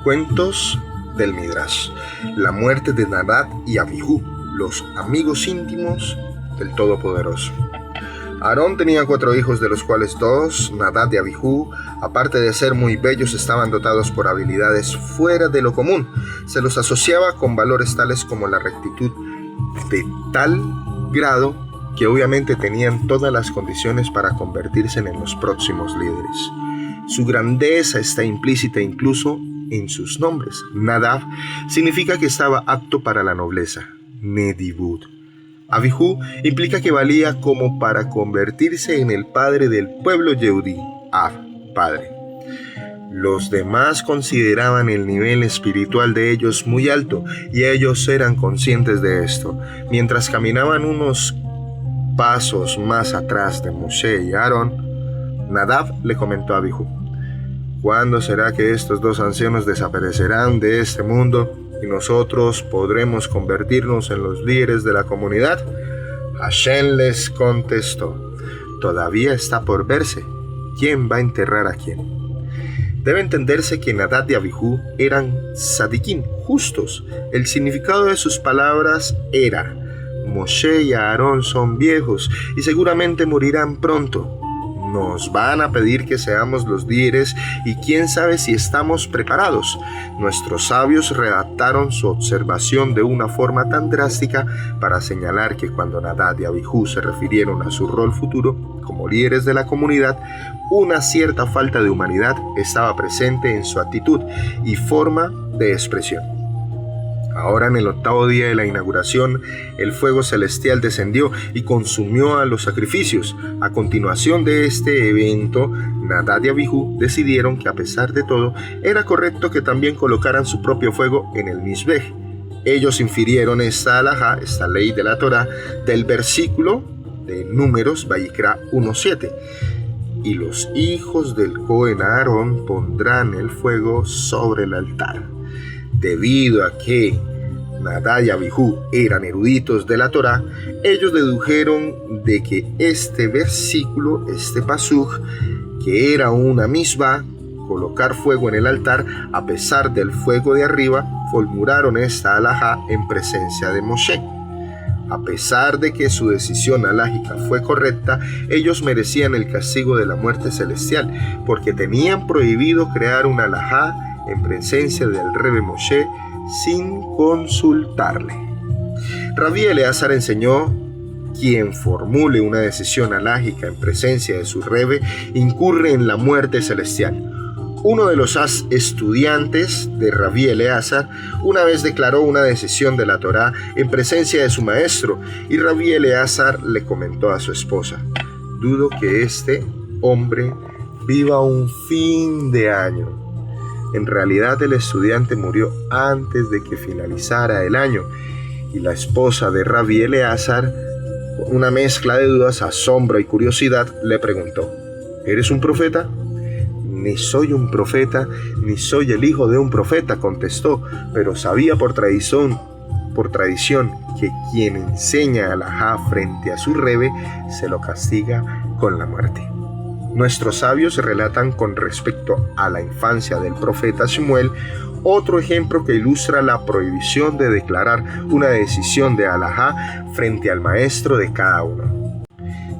Cuentos del Midrash. La muerte de Nadab y Abijú, los amigos íntimos del Todopoderoso. Aarón tenía 4 hijos, de los cuales 2, Nadab y Abijú, aparte de ser muy bellos, estaban dotados por habilidades fuera de lo común. Se los asociaba con valores tales como la rectitud, de tal grado que obviamente tenían todas las condiciones para convertirse en los próximos líderes. Su grandeza está implícita incluso en sus nombres. Nadab significa que estaba apto para la nobleza, Nedibut. Abijú implica que valía como para convertirse en el padre del pueblo Yehudí, Ab, padre. Los demás consideraban el nivel espiritual de ellos muy alto y ellos eran conscientes de esto. Mientras caminaban unos pasos más atrás de Moshe y Aarón, Nadab le comentó a Abijú: ¿cuándo será que estos 2 ancianos desaparecerán de este mundo y nosotros podremos convertirnos en los líderes de la comunidad? Hashem les contestó: todavía está por verse quién va a enterrar a quién. Debe entenderse que Nadab y Abijú eran tzadikim, justos. El significado de sus palabras era: Moshe y Aarón son viejos y seguramente morirán pronto. Nos van a pedir que seamos los líderes y quién sabe si estamos preparados. Nuestros sabios redactaron su observación de una forma tan drástica para señalar que cuando Nadab y Abijú se refirieron a su rol futuro como líderes de la comunidad, una cierta falta de humanidad estaba presente en su actitud y forma de expresión. Ahora, en el 8º día de la inauguración, el fuego celestial descendió y consumió a los sacrificios. A continuación de este evento, Nadab y Abijú decidieron que, a pesar de todo, era correcto que también colocaran su propio fuego en el Mizbej. Ellos infirieron esta halajá, esta ley de la Torá, del versículo de Números, Vayikra 1:7. Y los hijos del Cohen Aarón pondrán el fuego sobre el altar. Debido a que Nadab y Abijú eran eruditos de la Torá, ellos dedujeron de que este versículo, este pasuk, que era una misbah, colocar fuego en el altar a pesar del fuego de arriba, formularon esta halajá en presencia de Moshe. A pesar de que su decisión halájica fue correcta, ellos merecían el castigo de la muerte celestial, porque tenían prohibido crear una halajá en presencia del Rebbe Moshe sin consultarle. Rabí Eleazar enseñó: quien formule una decisión halájica en presencia de su Rebbe incurre en la muerte celestial. Uno de los estudiantes de Rabí Eleazar una vez declaró una decisión de la Torá en presencia de su maestro, y Rabí Eleazar le comentó a su esposa: dudo que este hombre viva un fin de año. En realidad, el estudiante murió antes de que finalizara el año, y la esposa de Rabí Eleazar, con una mezcla de dudas, asombro y curiosidad, le preguntó: ¿eres un profeta? Ni soy un profeta, ni soy el hijo de un profeta, contestó, pero sabía por tradición que quien enseña halajá frente a su Rebbe se lo castiga con la muerte. Nuestros sabios relatan con respecto a la infancia del profeta Shmuel otro ejemplo que ilustra la prohibición de declarar una decisión de halajá frente al maestro de cada uno.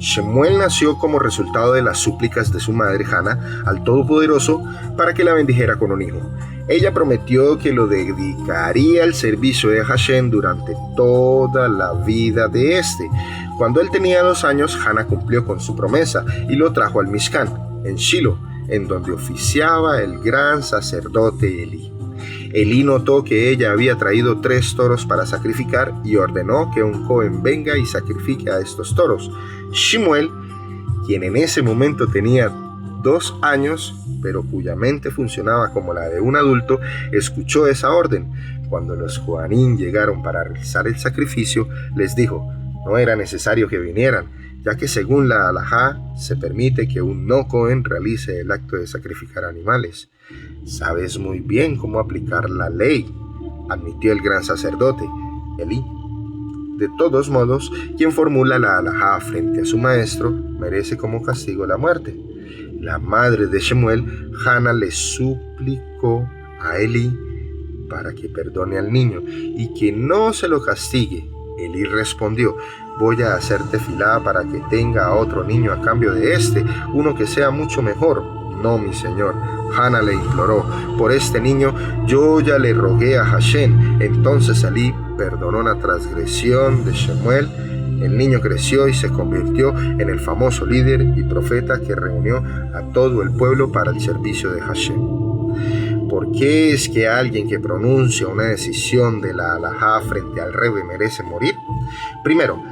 Shmuel nació como resultado de las súplicas de su madre Hana al Todopoderoso para que la bendijera con un hijo. Ella prometió que lo dedicaría al servicio de Hashem durante toda la vida de este. Cuando él tenía 2 años, Hana cumplió con su promesa y lo trajo al Mishkan, en Shilo, en donde oficiaba el gran sacerdote Elí. Elí notó que ella había traído 3 toros para sacrificar y ordenó que un Cohen venga y sacrifique a estos toros. Shmuel, quien en ese momento tenía 2 años, pero cuya mente funcionaba como la de un adulto, escuchó esa orden. Cuando los Johanim llegaron para realizar el sacrificio, les dijo: no era necesario que vinieran, ya que según la halajá se permite que un no Cohen realice el acto de sacrificar animales. Sabes muy bien cómo aplicar la ley, admitió el gran sacerdote Elí. De todos modos, quien formula la halajá frente a su maestro merece como castigo la muerte. La madre de Shmuel, Hana, le suplicó a Elí para que perdone al niño y que no se lo castigue. Elí respondió: voy a hacer tefilá para que tenga a otro niño a cambio de este, uno que sea mucho mejor. No, mi señor. Hana le imploró: por este niño yo ya le rogué a Hashem. Entonces Elí perdonó la transgresión de Shemuel. El niño creció y se convirtió en el famoso líder y profeta que reunió a todo el pueblo para el servicio de Hashem. ¿Por qué es que alguien que pronuncia una decisión de la halajá frente al Rebbe merece morir? Primero,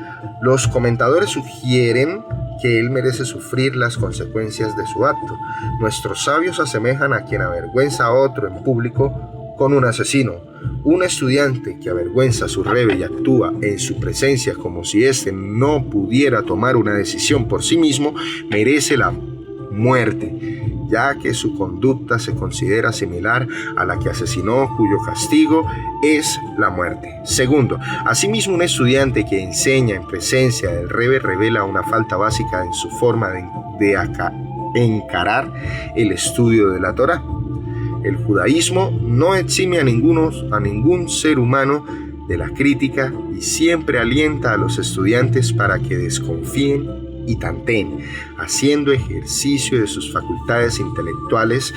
los comentadores sugieren que él merece sufrir las consecuencias de su acto. Nuestros sabios asemejan a quien avergüenza a otro en público con un asesino. Un estudiante que avergüenza a su Rebbe y actúa en su presencia como si éste no pudiera tomar una decisión por sí mismo, merece la muerte, ya que su conducta se considera similar a la que asesinó, cuyo castigo es la muerte. Segundo, asimismo, un estudiante que enseña en presencia del Rebbe revela una falta básica en su forma de encarar el estudio de la Torá. El judaísmo no exime a ningún ser humano de la crítica y siempre alienta a los estudiantes para que desconfíen y tanteen, haciendo ejercicio de sus facultades intelectuales,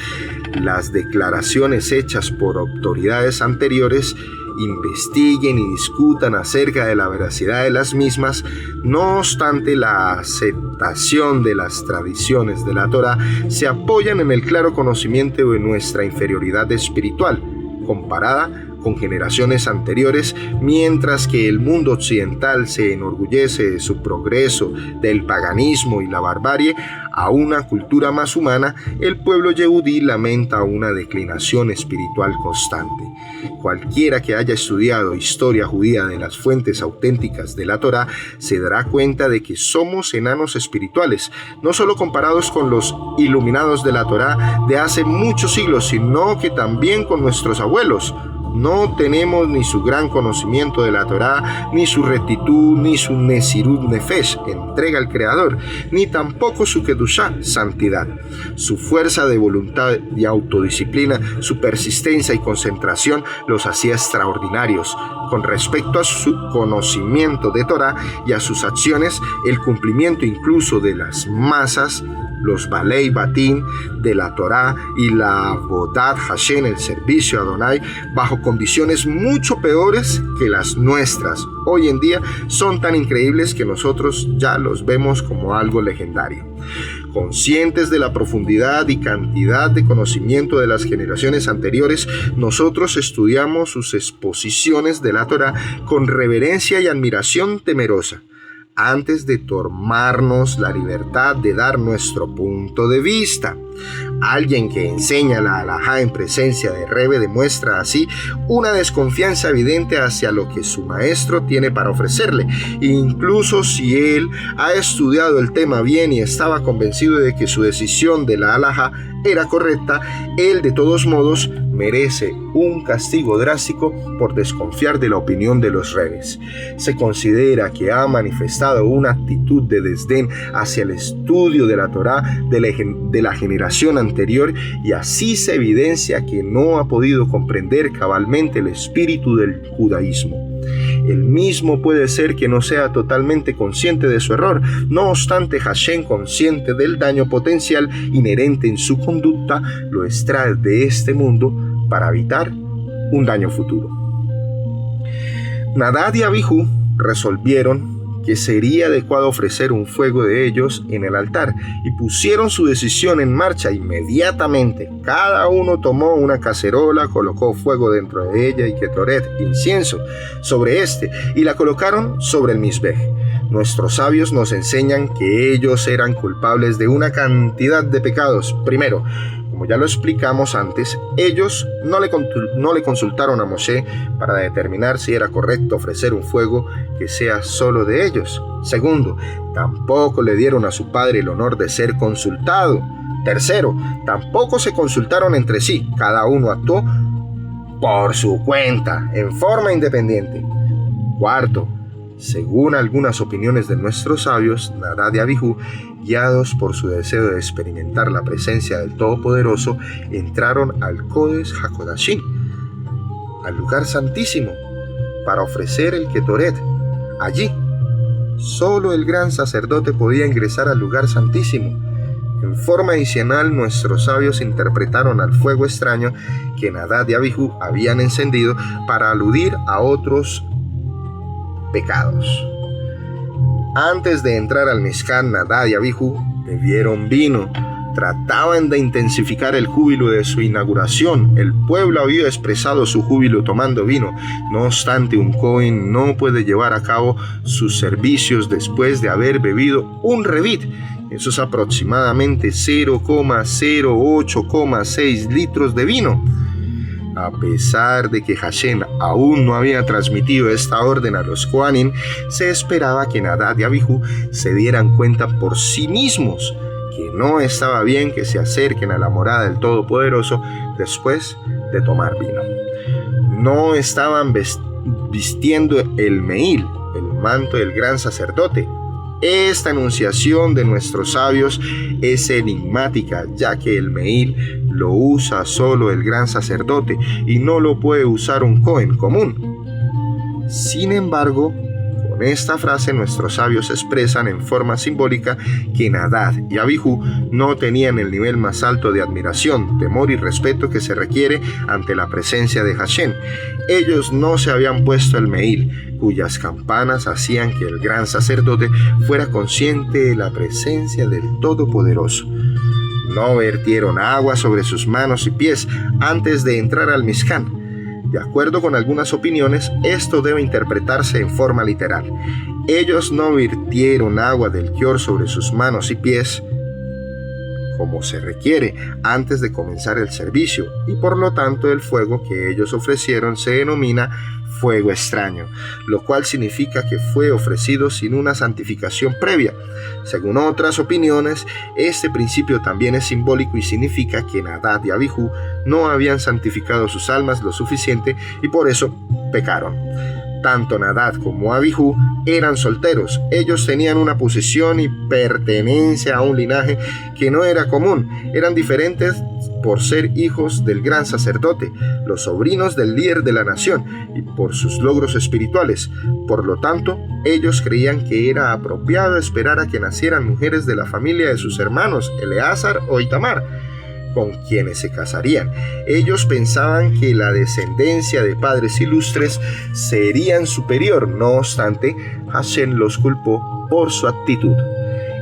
las declaraciones hechas por autoridades anteriores, investiguen y discutan acerca de la veracidad de las mismas. No obstante, la aceptación de las tradiciones de la Torá se apoyan en el claro conocimiento de nuestra inferioridad espiritual, comparada con generaciones anteriores. Mientras que el mundo occidental se enorgullece de su progreso, del paganismo y la barbarie a una cultura más humana, el pueblo yehudí lamenta una declinación espiritual constante. Cualquiera que haya estudiado historia judía de las fuentes auténticas de la Torá se dará cuenta de que somos enanos espirituales, no solo comparados con los iluminados de la Torá de hace muchos siglos, sino que también con nuestros abuelos. No tenemos ni su gran conocimiento de la Torá, ni su rectitud, ni su Nesirut Nefesh, entrega al Creador, ni tampoco su Kedushá, santidad. Su fuerza de voluntad y autodisciplina, su persistencia y concentración los hacía extraordinarios. Con respecto a su conocimiento de Torá y a sus acciones, el cumplimiento incluso de las masas, los Balei Batín de la Torá y la Avodat Hashem, el servicio a Adonai, bajo condiciones mucho peores que las nuestras hoy en día, son tan increíbles que nosotros ya los vemos como algo legendario. Conscientes de la profundidad y cantidad de conocimiento de las generaciones anteriores, nosotros estudiamos sus exposiciones de la Torá con reverencia y admiración temerosa, antes de tomarnos la libertad de dar nuestro punto de vista. Alguien que enseña la halajá en presencia de Rebbe demuestra así una desconfianza evidente hacia lo que su maestro tiene para ofrecerle. Incluso si él ha estudiado el tema bien y estaba convencido de que su decisión de la halajá era correcta, él de todos modos merece un castigo drástico por desconfiar de la opinión de los rebbes. Se considera que ha manifestado una actitud de desdén hacia el estudio de la Torá de la generación anterior, y así se evidencia que no ha podido comprender cabalmente el espíritu del judaísmo. El mismo puede ser que no sea totalmente consciente de su error. No obstante, Hashem, consciente del daño potencial inherente en su conducta, lo extrae de este mundo para evitar un daño futuro. Nadab y Abijú resolvieron que sería adecuado ofrecer un fuego de ellos en el altar, y pusieron su decisión en marcha inmediatamente. Cada uno tomó una cacerola, colocó fuego dentro de ella y ketoret, incienso, sobre este, y la colocaron sobre el misbej. Nuestros sabios nos enseñan que ellos eran culpables de una cantidad de pecados. Primero, como ya lo explicamos antes, ellos no le consultaron a Moshe para determinar si era correcto ofrecer un fuego que sea solo de ellos. Segundo, tampoco le dieron a su padre el honor de ser consultado. Tercero, tampoco se consultaron entre sí. Cada uno actuó por su cuenta, en forma independiente. Cuarto, Según algunas opiniones de nuestros sabios, Nadab y Abijú, guiados por su deseo de experimentar la presencia del Todopoderoso, entraron al Kodesh HaKodashim, al lugar santísimo, para ofrecer el Ketoret. Allí, solo el gran sacerdote podía ingresar al lugar santísimo. En forma adicional, nuestros sabios interpretaron al fuego extraño que Nadab y Abijú habían encendido para aludir a otros pecados. Antes de entrar al Mishkan, Nadab y Abijú bebieron vino. Trataban de intensificar el júbilo de su inauguración. El pueblo había expresado su júbilo tomando vino. No obstante, un Cohen no puede llevar a cabo sus servicios después de haber bebido un revit. Eso es aproximadamente 0,08,6 litros de vino. A pesar de que Hashem aún no había transmitido esta orden a los Kohanim, se esperaba que Nadab y Abijú se dieran cuenta por sí mismos que no estaba bien que se acerquen a la morada del Todopoderoso después de tomar vino. No estaban vistiendo el meil, el manto del gran sacerdote. Esta enunciación de nuestros sabios es enigmática, ya que el meil lo usa solo el gran sacerdote y no lo puede usar un Cohen común. Sin embargo, con esta frase nuestros sabios expresan en forma simbólica que Nadab y Abijú no tenían el nivel más alto de admiración, temor y respeto que se requiere ante la presencia de Hashem. Ellos no se habían puesto el meil, cuyas campanas hacían que el gran sacerdote fuera consciente de la presencia del Todopoderoso. No vertieron agua sobre sus manos y pies antes de entrar al Mishkan. De acuerdo con algunas opiniones, esto debe interpretarse en forma literal. Ellos no virtieron agua del Kior sobre sus manos y pies como se requiere antes de comenzar el servicio, y por lo tanto el fuego que ellos ofrecieron se denomina fuego extraño, lo cual significa que fue ofrecido sin una santificación previa. Según otras opiniones, este principio también es simbólico y significa que Nadab y Abijú no habían santificado sus almas lo suficiente y por eso pecaron. Tanto Nadab como Abijú eran solteros. Ellos tenían una posición y pertenencia a un linaje que no era común. Eran diferentes por ser hijos del gran sacerdote, los sobrinos del líder de la nación y por sus logros espirituales. Por lo tanto, ellos creían que era apropiado esperar a que nacieran mujeres de la familia de sus hermanos Eleazar o Itamar, con quienes se casarían. Ellos pensaban que la descendencia de padres ilustres serían superior. No obstante, Hashem los culpó por su actitud.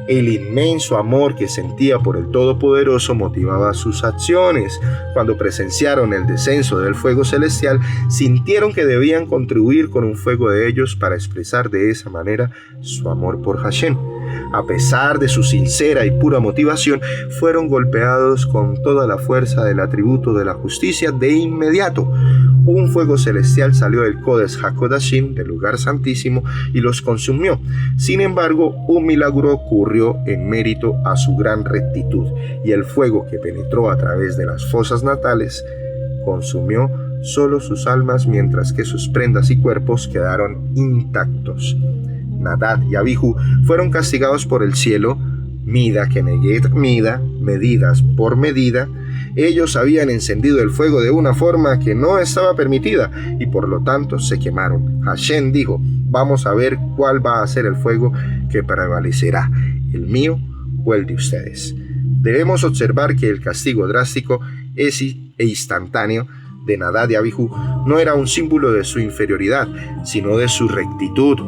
El inmenso amor que sentía por el Todopoderoso motivaba sus acciones. Cuando presenciaron el descenso del fuego celestial, sintieron que debían contribuir con un fuego de ellos para expresar de esa manera su amor por Hashem. A pesar de su sincera y pura motivación, fueron golpeados con toda la fuerza del atributo de la justicia de inmediato. Un fuego celestial salió del Kodesh HaKodashim, del lugar santísimo, y los consumió. Sin embargo, un milagro ocurrió en mérito a su gran rectitud, y el fuego que penetró a través de las fosas natales consumió solo sus almas, mientras que sus prendas y cuerpos quedaron intactos. Nadab y Abijú fueron castigados por el cielo, mida keneget mida, medidas por medida. Ellos habían encendido el fuego de una forma que no estaba permitida y por lo tanto se quemaron. Hashem dijo: vamos a ver cuál va a ser el fuego que prevalecerá, el mío o el de ustedes. Debemos observar que el castigo drástico e instantáneo de Nadab y Abijú no era un símbolo de su inferioridad, sino de su rectitud.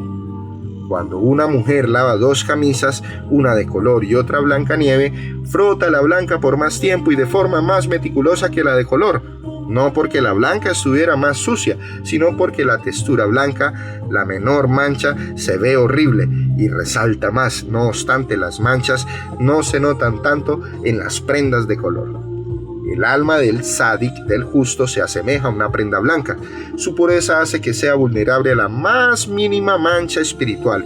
Cuando una mujer lava dos camisas, una de color y otra blanca nieve, frota la blanca por más tiempo y de forma más meticulosa que la de color, no porque la blanca estuviera más sucia, sino porque la textura blanca, la menor mancha, se ve horrible y resalta más. No obstante, las manchas no se notan tanto en las prendas de color. El alma del tzadik, del justo, se asemeja a una prenda blanca. Su pureza hace que sea vulnerable a la más mínima mancha espiritual.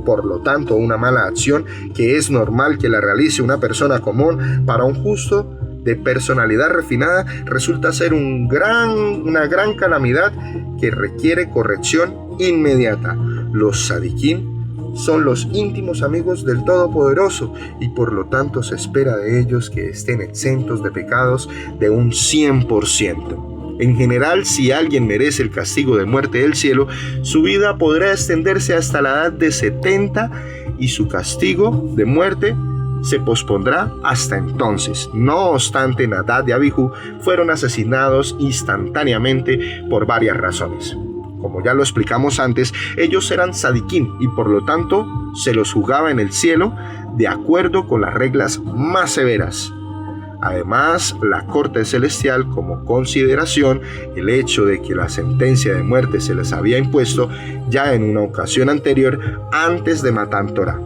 Por lo tanto, una mala acción, que es normal que la realice una persona común, para un justo de personalidad refinada, resulta ser una gran calamidad que requiere corrección inmediata. Los Sadiquín son los íntimos amigos del Todopoderoso y por lo tanto se espera de ellos que estén exentos de pecados de un 100%. En general, si alguien merece el castigo de muerte del cielo, su vida podrá extenderse hasta la edad de 70 y su castigo de muerte se pospondrá hasta entonces. No obstante, Nadab y Abijú fueron asesinados instantáneamente por varias razones. Como ya lo explicamos antes, ellos eran sadiquín y por lo tanto se los juzgaba en el cielo de acuerdo con las reglas más severas. Además, la corte celestial, como consideración, el hecho de que la sentencia de muerte se les había impuesto ya en una ocasión anterior antes de Matán Torah.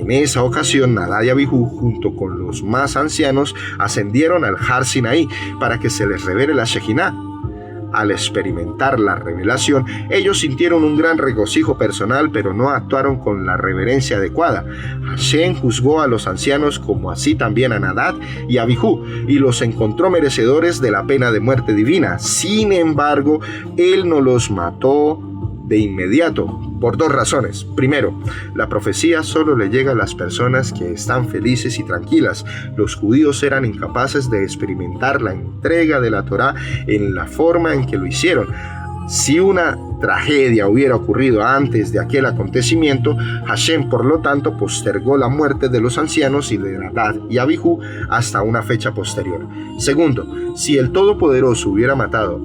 En esa ocasión, Nadab y Abijú, junto con los más ancianos, ascendieron al Har Sinaí para que se les revele la Shejiná. Al experimentar la revelación, ellos sintieron un gran regocijo personal, pero no actuaron con la reverencia adecuada. Hashem juzgó a los ancianos como así también a Nadab y Abijú, y los encontró merecedores de la pena de muerte divina. Sin embargo, él no los mató de inmediato, por dos razones. Primero, la profecía solo le llega a las personas que están felices y tranquilas. Los judíos eran incapaces de experimentar la entrega de la Torá en la forma en que lo hicieron. Si una tragedia hubiera ocurrido antes de aquel acontecimiento, Hashem, por lo tanto, postergó la muerte de los ancianos y de Nadab y Abijú hasta una fecha posterior. Segundo, si el Todopoderoso hubiera matado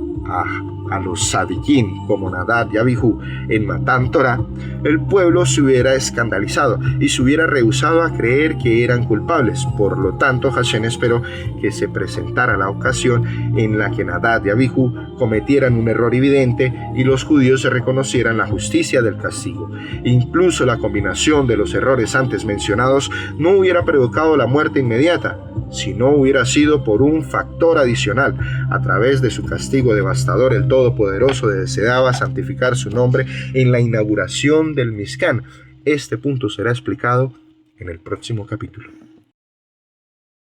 a los sadiquín como Nadab y Abijú en Matán Torah, el pueblo se hubiera escandalizado y se hubiera rehusado a creer que eran culpables. Por lo tanto, Hashem esperó que se presentara la ocasión en la que Nadab y Abijú cometieran un error evidente y los judíos se reconocieran la justicia del castigo. Incluso la combinación de los errores antes mencionados no hubiera provocado la muerte inmediata, si no hubiera sido por un factor adicional. A través de su castigo devastador, el Todopoderoso deseaba santificar su nombre en la inauguración del Mishkan. Este punto será explicado en el próximo capítulo.